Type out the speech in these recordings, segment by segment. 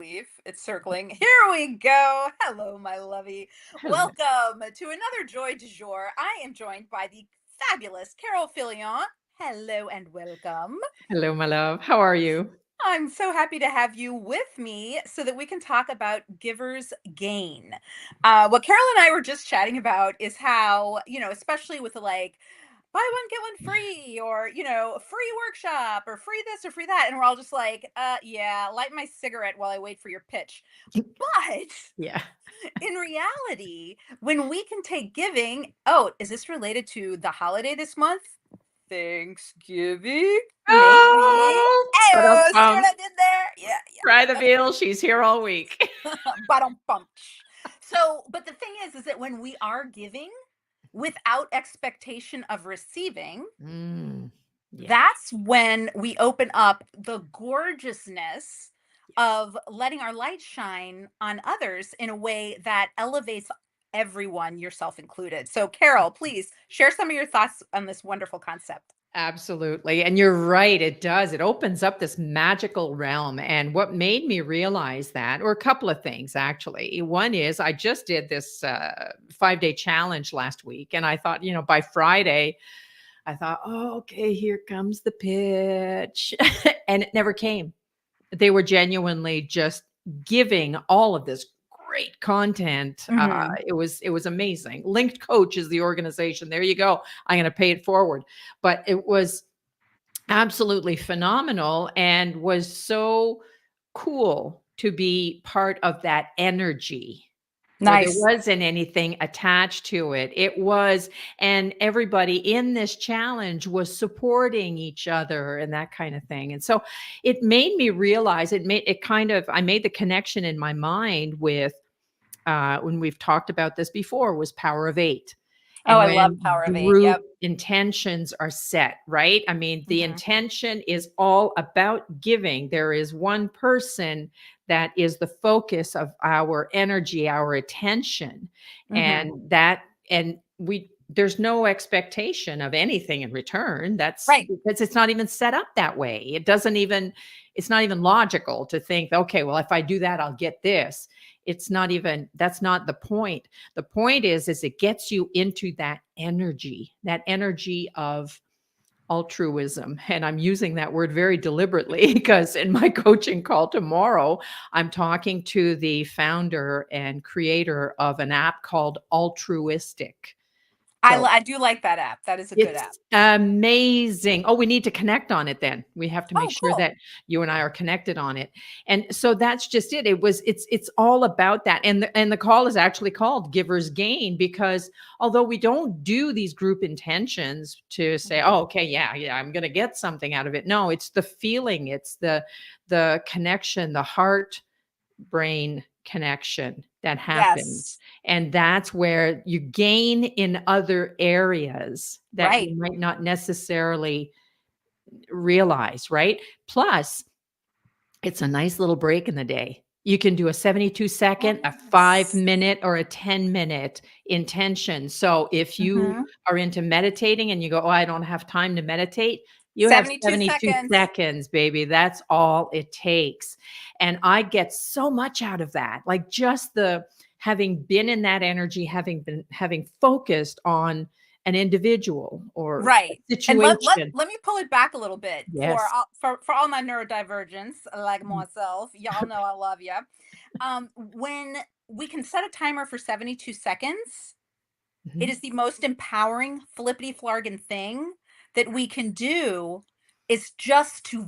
It's circling. Here we go. Hello, my lovey. Hello. Welcome to another Joy du Jour. I am joined by the fabulous Carole Filion. Hello and welcome. Hello, my love. How are you? I'm so happy to have you with me so that we can talk about giver's gain. What Carol and I were just chatting about is how, especially with like buy one, get one free, or, a free workshop, or free this or free that. And we're all just like, yeah, light my cigarette while I wait for your pitch. But Yeah. in reality, when we can take giving, oh, is this related to the holiday this month? Thanksgiving? Maybe. Oh, Oh, see what ba-dum-bum. I did there? Yeah, Try the veal. She's here all week. yeah. Bottom bump. So, but the thing is that when we are giving without expectation of receiving, Mm, yeah. that's when we open up the gorgeousness of letting our light shine on others in a way that elevates everyone, yourself included. So, Carol, please share some of your thoughts on this wonderful concept. Absolutely. And you're right. It does. It opens up this magical realm. And what made me realize that, or a couple of things actually. One is I just did this 5-day challenge last week. And I thought, by Friday, I thought, oh, okay, here comes the pitch. And it never came. They were genuinely just giving all of this great content. Hmm. It was amazing. Linked Coach is the organization. There you go. I'm going to pay it forward. But it was absolutely phenomenal and was so cool to be part of that energy where there Nice. wasn't anything attached to it. It was, and everybody in this challenge was supporting each other and that kind of thing. And so it made me realize I made the connection in my mind with, when we've talked about this before, was Power of Eight. Oh, And I love when Power of Eight. group Yep. intentions are set, right? I mean, the Hmm. intention is all about giving. There is one person that is the focus of our energy, our attention. Hmm. And that, and we, there's no expectation of anything in return. That's Right. because it's not even set up that way. It's not even logical to think, okay, well, if I do that, I'll get this. That's not the point. The point is it gets you into that energy of altruism. And I'm using that word very deliberately because in my coaching call tomorrow, I'm talking to the founder and creator of an app called Altruistic. So I do like that app. That is a good app. it's amazing. Oh, we need to connect on it then. We have to make Oh, sure cool. that you and I are connected on it. And so that's just it. It's all about that. And the call is actually called Giver's Gain because although we don't do these group intentions to say, Mhm. oh, okay, yeah, I'm gonna get something out of it. No, it's the feeling, it's the connection, the heart brain connection that happens. Yes. And that's where you gain in other areas that Right. you might not necessarily realize, right? Plus, it's a nice little break in the day. You can do a 72-second, a five Yes. minute, or a 10-minute intention. So if you Mhm. are into meditating and you go, oh, I don't have time to meditate, you have 72 72 seconds. seconds, baby. That's all it takes. And I get so much out of that. Like just the having been in that energy, having focused on an individual or a Right. And situation. let me pull it back a little bit Yes. for all my neurodivergence like myself. Y'all know I love you. When we can set a timer for 72 seconds, it Mhm. is the most empowering flippity flargan thing that we can do is just to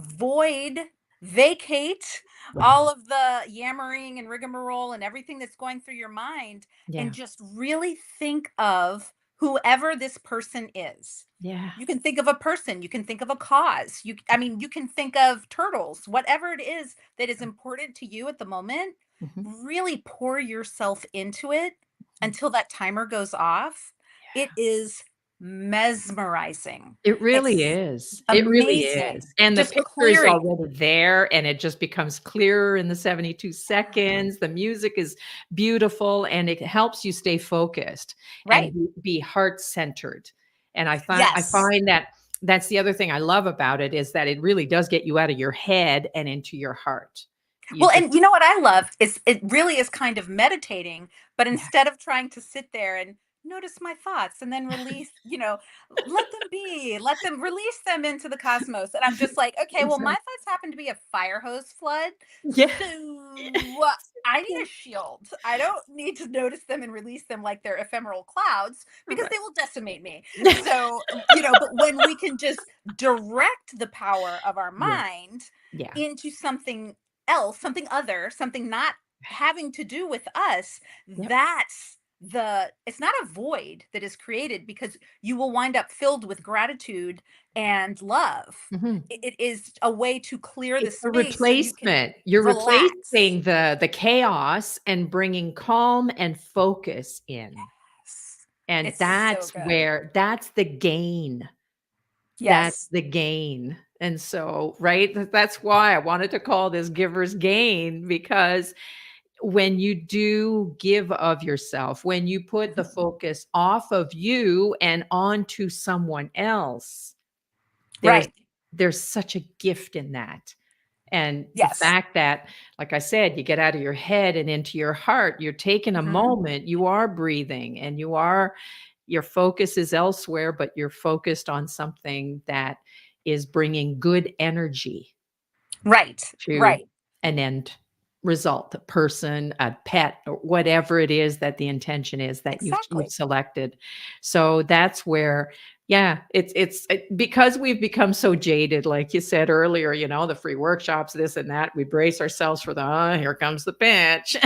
vacate all of the yammering and rigmarole and everything that's going through your mind and Yeah. just really think of whoever this person is. Yeah. You can think of a person, you can think of a cause. You can think of turtles, whatever it is that is important to you at the moment, Mhm. really pour yourself into it Mhm. until that timer goes off. It Yeah. is mesmerizing. It really It's is. It really amazing. is. And the Just picture is clearing. already there, and it just becomes clearer in the 72 seconds. The music is beautiful, and it helps you stay focused and Right. be heart-centered. And I Yes. find that that's the other thing I love about it is that it really does get you out of your head and into your heart. You Well, just and you know what I love is it really is kind of meditating, but yeah. instead of trying to sit there and notice my thoughts and then release, let them be, let them release them into the cosmos. And I'm just like, okay, well, my Exactly. thoughts happen to be a fire hose flood. Yeah. So I need a shield. I don't need to notice them and release them like they're ephemeral clouds because Right. they will decimate me. So, but when we can just direct the power of our Yeah. mind Yeah. into something else, something other, something not having to do with us, Yep. that's it's not a void that is created because you will wind up filled with gratitude and love. Mhm. It is a way to clear the It's a space so you can replacement. You're relax. replacing the chaos and bringing calm and focus in. Yes. And It's so good. that's the gain. That's Yes. the gain. And so, right, that's why I wanted to call this giver's gain because when you do give of yourself, when you put the Mhm. focus off of you and onto someone else, there's Right. there's such a gift in that. And the Yes. fact that, like I said, you get out of your head and into your heart, you're taking a Mhm. moment, you are breathing, and your focus is elsewhere, but you're focused on something that is bringing good energy Right. to Right. an end result, a person, a pet, or whatever it is that the intention is that you've Exactly. selected. So that's where, yeah, because we've become so jaded, like you said earlier, the free workshops, this and that, we brace ourselves for the, here comes the pinch,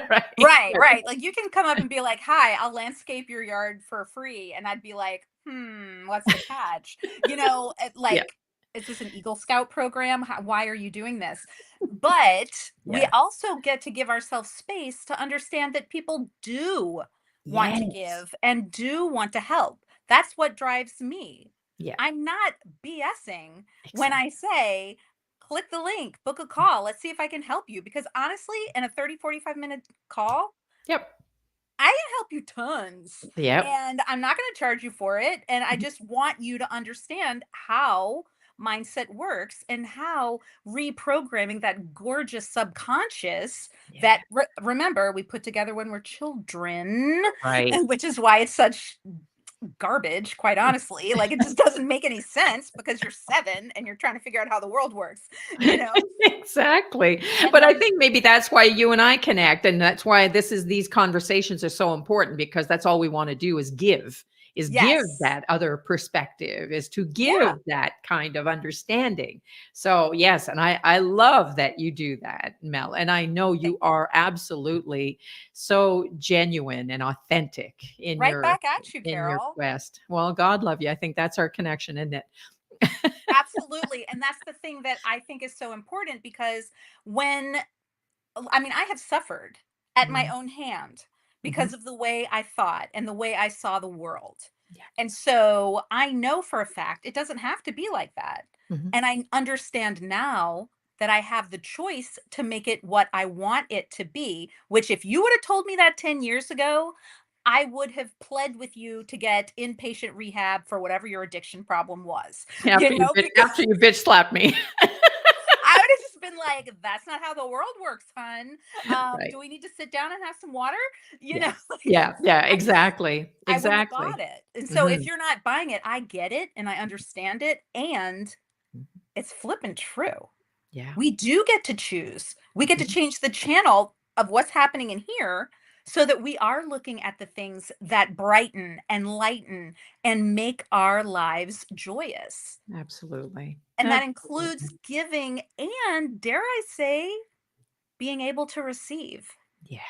right? Right, right. Like you can come up and be like, "Hi, I'll landscape your yard for free." And I'd be like, what's the catch?" Yeah, Like, is this an Eagle Scout program? Why are you doing this? But we yeah, also get to give ourselves space to understand that people do want to yes, give and do want to help. That's what drives me. yeah, I'm not BSing when exactly. I say, click the link, book a call. Let's see if I can help you. Because honestly, in a 30-45 minute call, Yep, I can help you tons. yep, And I'm not going to charge you for it. And I mhm, just want you to understand how mindset works and how reprogramming that gorgeous subconscious yeah, that remember we put together when we're children, right. and which is why it's such garbage, quite honestly. Like it just doesn't make any sense because you're 7 and you're trying to figure out how the world works, you know? Exactly. And But I then think maybe that's why you and I connect, and that's why these conversations are so important because that's all we wanna do is give yes. that other perspective, is to Yeah. give that kind of understanding. So, yes, and I love that you do that, Mel, and I know Thank you you. are absolutely so genuine and authentic Right back at you, in your Carol. quest. Well, God love you. I think that's our connection, isn't it? Absolutely. And that's the thing that I think is so important because when I mean, I have suffered at my Mhm, own hand mhm. because of the way I thought and the way I saw the world. Yeah. And so I know for a fact it doesn't have to be like that. Mhm. And I understand now that I have the choice to make it what I want it to be, which if you would have told me that 10 years ago, I would have pled with you to get inpatient rehab for whatever your addiction problem was, because After you bitch slapped me. I would have just been like, "That's not how the world works, hun. Right. Do we need to sit down and have some water?" You Yeah. know, like Yeah, yeah, I just exactly, I wouldn't have exactly. bought it. And so if Mhm. you're not buying it, I get it and I understand it, and Mhm. it's flippin' true. Yeah. We do get to choose. We get to Mhm. change the channel of what's happening in here so that we are looking at the things that brighten and lighten and make our lives joyous. Absolutely. And that includes Absolutely. giving and, dare I say, being able to receive. Yeah.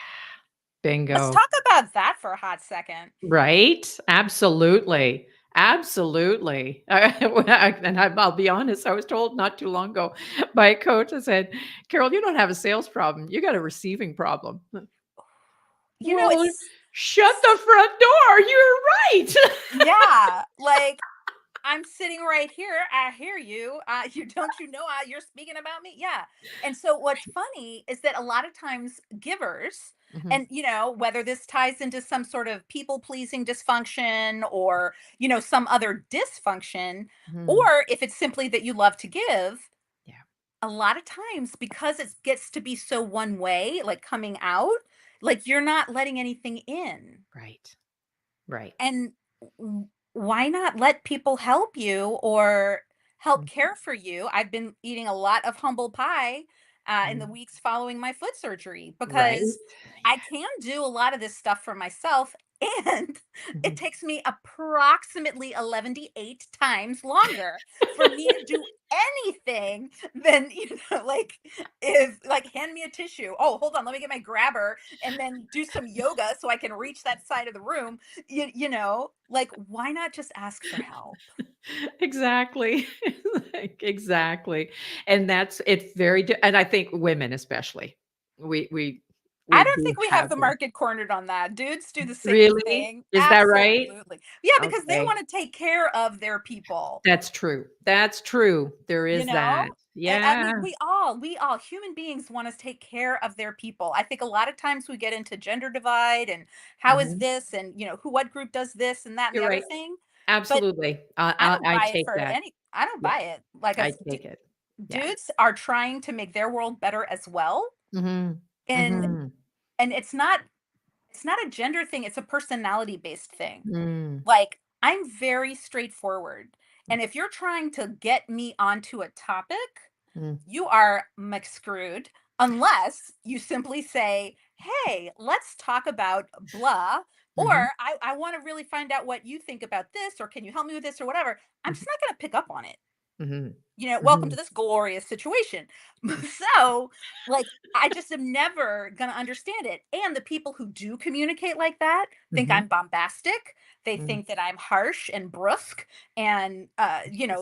Let's Bingo. talk about that for a hot second. Right? Absolutely. Absolutely. I'll be honest, I was told not too long ago by a coach, I said, "Carol, you don't have a sales problem, you got a receiving problem." Well, It's shut the front door, you're right. yeah, like I'm sitting right here. I hear you. You don't you know you're speaking about me? Yeah. And so what's funny is that a lot of times givers, Mhm, and whether this ties into some sort of people pleasing dysfunction or some other dysfunction, mhm. or if it's simply that you love to give, Yeah. a lot of times because it gets to be so one way, like coming out, like you're not letting anything in. Right. Right. And why not let people help you or help Mhm. care for you? I've been eating a lot of humble pie in the Mm. weeks following my foot surgery Right. because I can do a lot of this stuff for myself. And it Mhm. takes me approximately 11 to 8 times longer for me to do anything than, like, if, like, hand me a tissue. Oh, hold on, let me get my grabber and then do some yoga so I can reach that side of the room. Like, why not just ask for help? Exactly. Like, exactly. And that's it's very and I think women especially. We we I we don't do think we have have the the market cornered on that. Dudes do the same Really? thing. Is that right? Absolutely. Yeah, because they Okay. want to take care of their people. That's true. That's true. There You is know? that. I Yeah. mean, we all, human beings want to take care of their people. I think a lot of times we get into gender divide and how is Mhm. this and, what group does this and that and the You're other right. thing. But Absolutely. I don't I buy it take for that. any, I don't Yeah, buy it. Like, I as take it. Yeah. dudes are trying to make their world better as well. Mhm. And Mhm. it's not a gender thing, it's a personality based thing. Mm. Like, I'm very straightforward. And if you're trying to get me onto a topic, Mm. you are screwed unless you simply say, "Hey, let's talk about blah," Mhm. or I want to really find out what you think about this, or can you help me with this, or whatever. I'm Mhm. just not going to pick up on it. Mhm. Welcome to Mhm. this glorious situation. So, like, I just am never going to understand it. And the people who do communicate like that think Mhm. I'm bombastic. They Mm. think that I'm harsh and brusque and,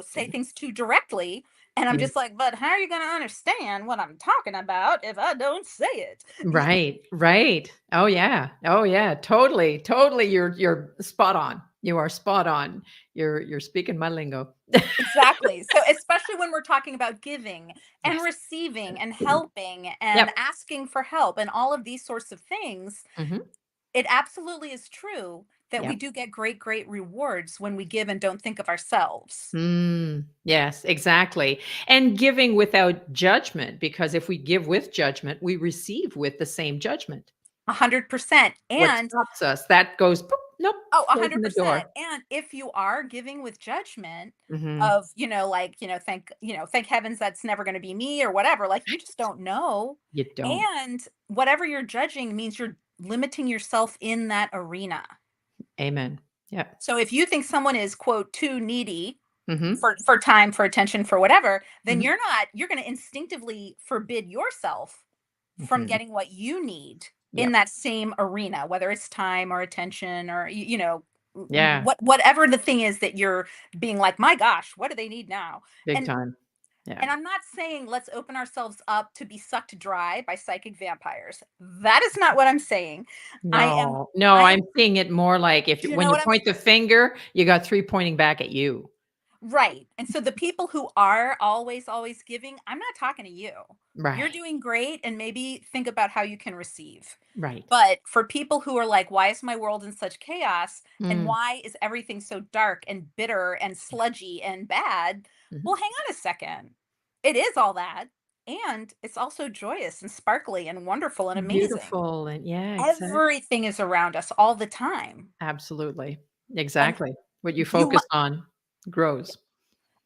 say things too directly. And I'm Yeah. just like, but how are you going to understand what I'm talking about if I don't say it? Right, right. Oh, yeah. Oh, yeah. Totally, totally. You're spot on. You are spot on. You're speaking my lingo. Exactly. So, especially when we're talking about giving and Yes. receiving and helping and Yep. asking for help and all of these sorts of things, Mhm. it absolutely is true that we Yep. do get great, great rewards when we give and don't think of ourselves. Mm, yes, exactly. And giving without judgment, because if we give with judgment, we receive with the same judgment. 100%. What And stops us? That goes, "Boop, nope, oh, closing the 100%. door." And if you are giving with judgment Mhm. of, like, thank heavens that's never going to be me or whatever, like you just don't know. You don't. And whatever you're judging means you're limiting yourself in that arena. Amen. Yep. So if you think someone is, quote, too needy Mhm. for time, for attention, for whatever, then Mhm. you're going to instinctively forbid yourself from Mhm. getting what you need in Yep. that same arena, whether it's time or attention or Yeah, whatever the thing is that you're being like, my gosh, what do they need now? big And time. Yeah. and I'm not saying let's open ourselves up to be sucked dry by psychic vampires. That is not what I'm saying. I am No, no, I I'm am seeing it more like if Do you you when know you what I'm point the finger, you got 3 pointing back at you. Right. And so the people who are always, always giving, I'm not talking to you. You're Right, doing great. And maybe think about how you can receive. right. But for people who are like, why is my world in such chaos? And Mm, why is everything so dark and bitter and sludgy and bad? mhm. Well, hang on a second. It is all that. And it's also joyous and sparkly and wonderful and amazing. Beautiful and yeah, exactly. Everything is around us all the time. Absolutely. And Exactly. What you you focus on grows.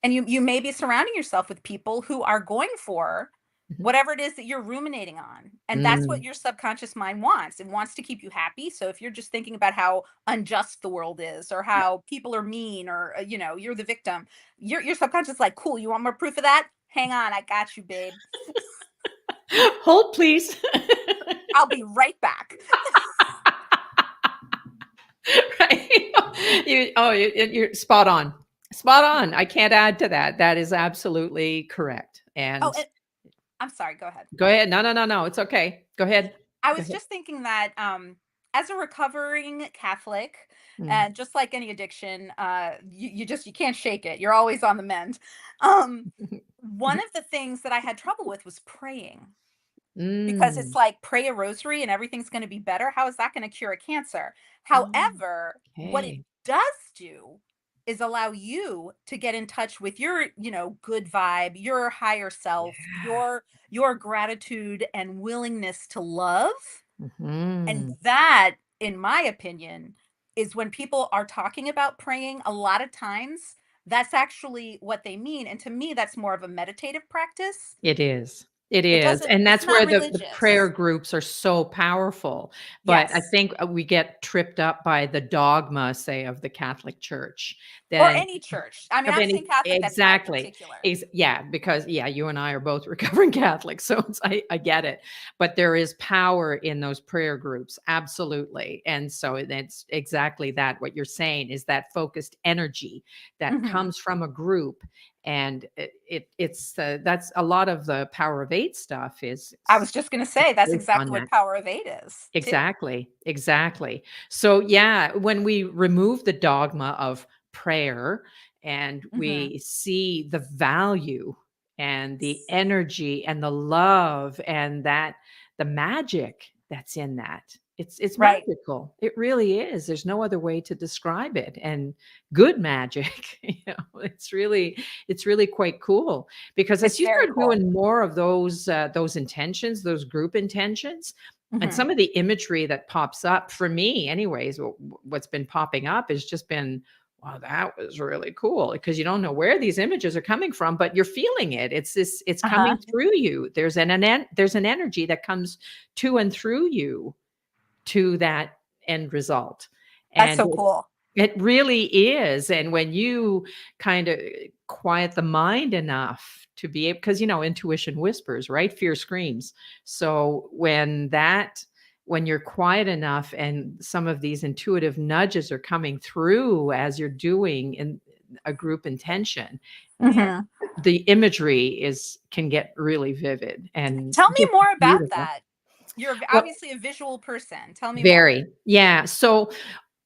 And you may be surrounding yourself with people who are going for Mhm. whatever it is that you're ruminating on. And that's what Mm, your subconscious mind wants. It wants to keep you happy. So if you're just thinking about how unjust the world is or yeah. how people are mean or you're the victim, your subconscious is like, "Cool, you want more proof of that? Hang on, I got you, babe. Hold, please. I'll be right back." Right? You're spot on. Spot on. I can't add to that. That is absolutely correct. Oh, And and I'm sorry, go ahead. go ahead. No, no, no, no. It's okay. Go ahead. I Go was ahead. just thinking that as a recovering Catholic, Mm. and just like any addiction, you can't shake it. You're always on the mend. Um, one of the things that I had trouble with was praying because it's Mm. like pray a rosary and everything's going to be better. How is that going to cure a cancer? Oh, However, what it okay. does do is allow you to get in touch with your, good vibe, your higher self, your gratitude and willingness to love. And Mhm. that, in my opinion, is when people are talking about praying, a lot of times that's actually what they mean. And to me, that's more of a meditative practice. It is. It It is, doesn't, and it's that's not where the prayer religious. groups are so powerful, but I Yes. think, we get tripped up by the dogma, say, of the Catholic Church, Or then any church. I mean, of I'm any saying Catholic, that's my exactly. particular. Yeah, because yeah, you and I are both recovering Catholics, so I get it. But there is power in those prayer groups, absolutely. And so it's exactly that what you're saying is that focused energy that Mhm. comes from a group, and it's that's a lot of the Power of Eight stuff I was just gonna is say that's based exactly on what that. Power of 8 is, too. Exactly, exactly. So, yeah, when we remove the dogma of prayer and Mhm. we see the value and the energy and the love and that the magic that's in that. It's Right. magical. It really is. There's no other way to describe it. And good magic, it's really quite cool because as It's you very start cool. doing more of those intentions, those group intentions, and Mhm. some of the imagery that pops up for me anyways, what's been popping up has just been, "Wow, that was really cool," because you don't know where these images are coming from, but you're feeling it. It's Uh-huh. coming through you. There's an energy that comes to and through you to that end result. That's And so cool. it really is, and when you kinda quiet the mind enough to be able, because intuition whispers, right? Fear screams. So when you're quiet enough and some of these intuitive nudges are coming through as you're doing in a group intention, Mhm. the imagery is can get really vivid and Tell me just more about beautiful. that. You're Well, obviously a visual person. Tell me more. very. Yeah. So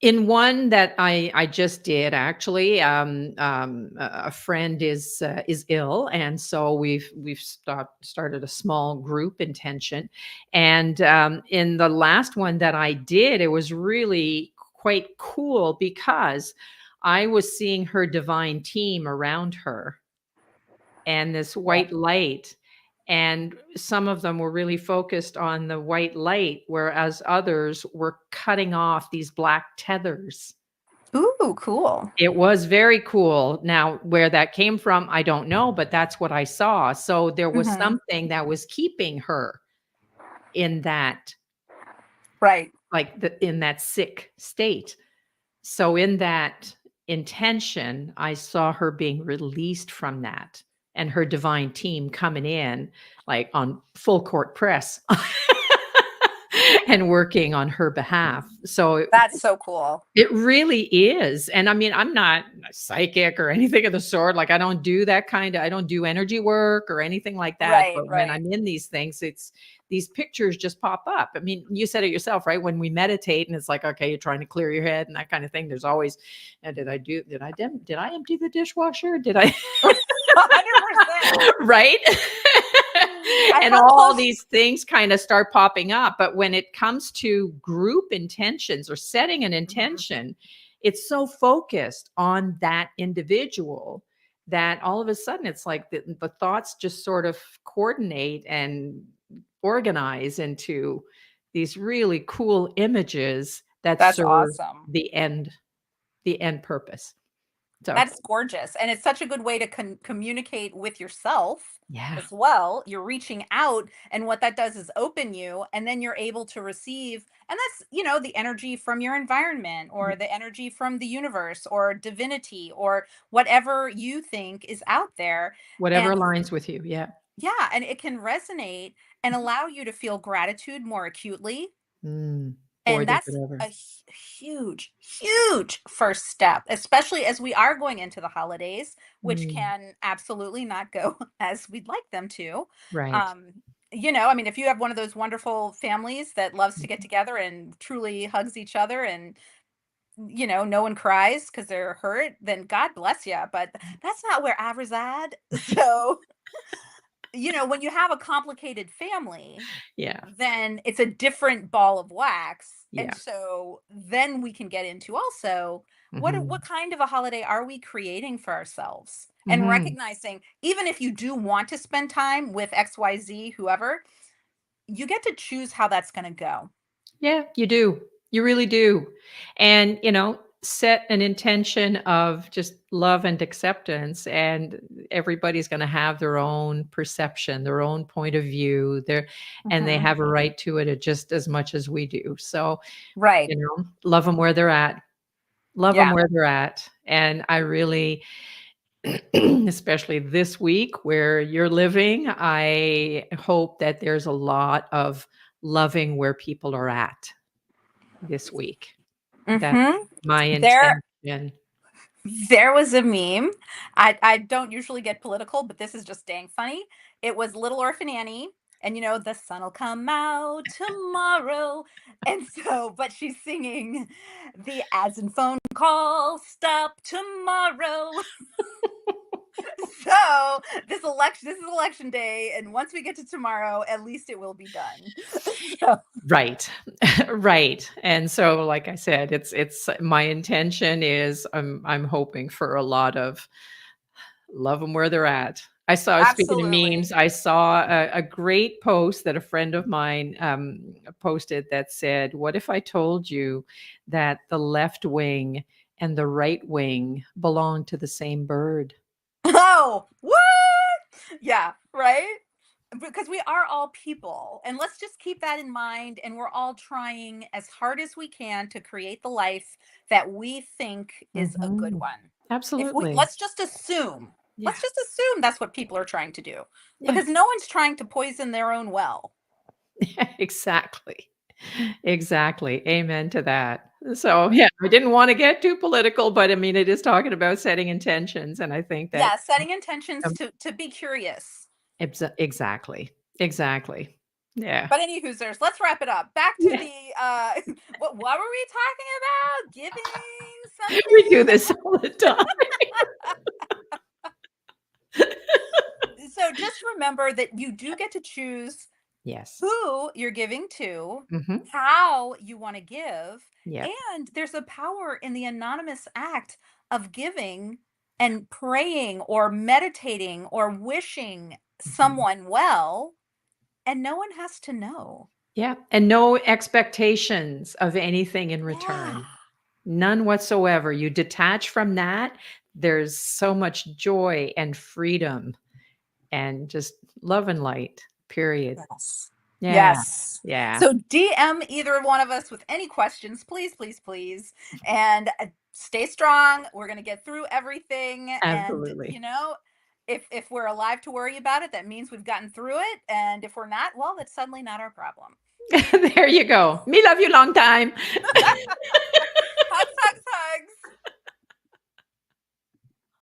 in one that I just did actually, a friend is ill, and so we've started a small group intention, and in the last one that I did, it was really quite cool because I was seeing her divine team around her and this Cool. white light. And some of them were really focused on the white light, whereas others were cutting off these black tethers. Ooh, cool. It was very cool. Now, where that came from, I don't know, but that's what I saw. So there was Mhm. something that was keeping her in that, Right. in that sick state. So in that intention, I saw her being released from that and her divine team coming in like on full court press and working on her behalf. So That's so cool. it really is. And I mean, I'm not a psychic or anything of the sort. Like I don't do energy work or anything like that. Right, But when right. I'm in these things, it's these pictures just pop up. I mean, you said it yourself, right? When we meditate and it's like, okay, you're trying to clear your head and that kind of thing. There's always, did I empty the dishwasher? Did I, 100%. right? And How all close. these things kind of start popping up. But when it comes to group intentions or setting an Mhm. intention, it's so focused on that individual that all of a sudden it's like the thoughts just sort of coordinate and organize into these really cool images that That's serve awesome. the end the end purpose. So That's gorgeous, and it's such a good way to communicate with yourself yeah. as well. You're reaching out, and what that does is open you, and then you're able to receive, and that's, the energy from your environment or the energy from the universe or divinity or whatever you think is out there. Whatever And aligns with you. Yeah. yeah, and it can resonate and allow you to feel gratitude more acutely, Boy, and does that's it a ever. huge, huge first step, especially as we are going into the holidays, which Mm, can absolutely not go as we'd like them to. right. Um, I mean, if you have one of those wonderful families that loves to get together and truly hugs each other and, no one cries because they're hurt, then God bless you. But that's not where I reside. So when you have a complicated family, Yeah. then it's a different ball of wax. And Yeah. so then we can get into also what Mhm. kind of a holiday are we creating for ourselves? And Mhm. recognizing even if you do want to spend time with XYZ, whoever, you get to choose how that's going to go. Yeah, you do. You really do. And, set an intention of just love and acceptance, and everybody's going to have their own perception, their own point of view, and they Hmm. have a right to it just as much as we do. So, Right. love them where they're at. Love them Yeah. where they're at. And I really, especially this week where you're living, I hope that there's a lot of loving where people are at this week. That's Hmm. my There intention. There was a meme. I don't usually get political, but this is just dang funny. It was Little Orphan Annie, and the sun'll come out tomorrow. And so, but she's singing the as in phone call, stop tomorrow. So this is election day, and once we get to tomorrow, at least it will be done. So Right. Right. And so, like I said, it's my intention is I'm hoping for a lot of love them where they're at. I saw, speaking of absolutely. memes, I saw a great post that a friend of mine posted that said, "What if I told you that the left wing and the right wing belong to the same bird?" Oh, what? Yeah, right? Because we are all people. And let's just keep that in mind. And we're all trying as hard as we can to create the life that we think is a good Mhm. one. If we Absolutely. let's Yeah. just assume that's what people are trying to do. Yeah. Because no one's trying to poison their own well. Exactly. Exactly. Amen to that. So, yeah, I didn't wanna get too political, but I mean, it is talking about setting intentions, and I think that Yeah, setting intentions um, to be curious. exactly. Exactly. Yeah. But any hoosers, let's wrap it up. Back to Yeah. the what were we talking about? Giving We do something. this all the time. So just remember that you do get to choose Yes. who you're giving to, Mhm. how you want to give, Yep. and there's a power in the anonymous act of giving and praying or meditating or wishing Mhm. someone well, and no one has to know. Yeah, and no expectations of anything in Yeah. return. None whatsoever. You detach from that, there's so much joy and freedom and just love and light, period. Yes. Yeah, Yes. yeah, So DM either one of us with any questions, please, please, please. And stay strong. We're going to get through everything. And, absolutely. if we're alive to worry about it, that means we've gotten through it. And if we're not, well, that's suddenly not our problem. There you go. Me love you long time.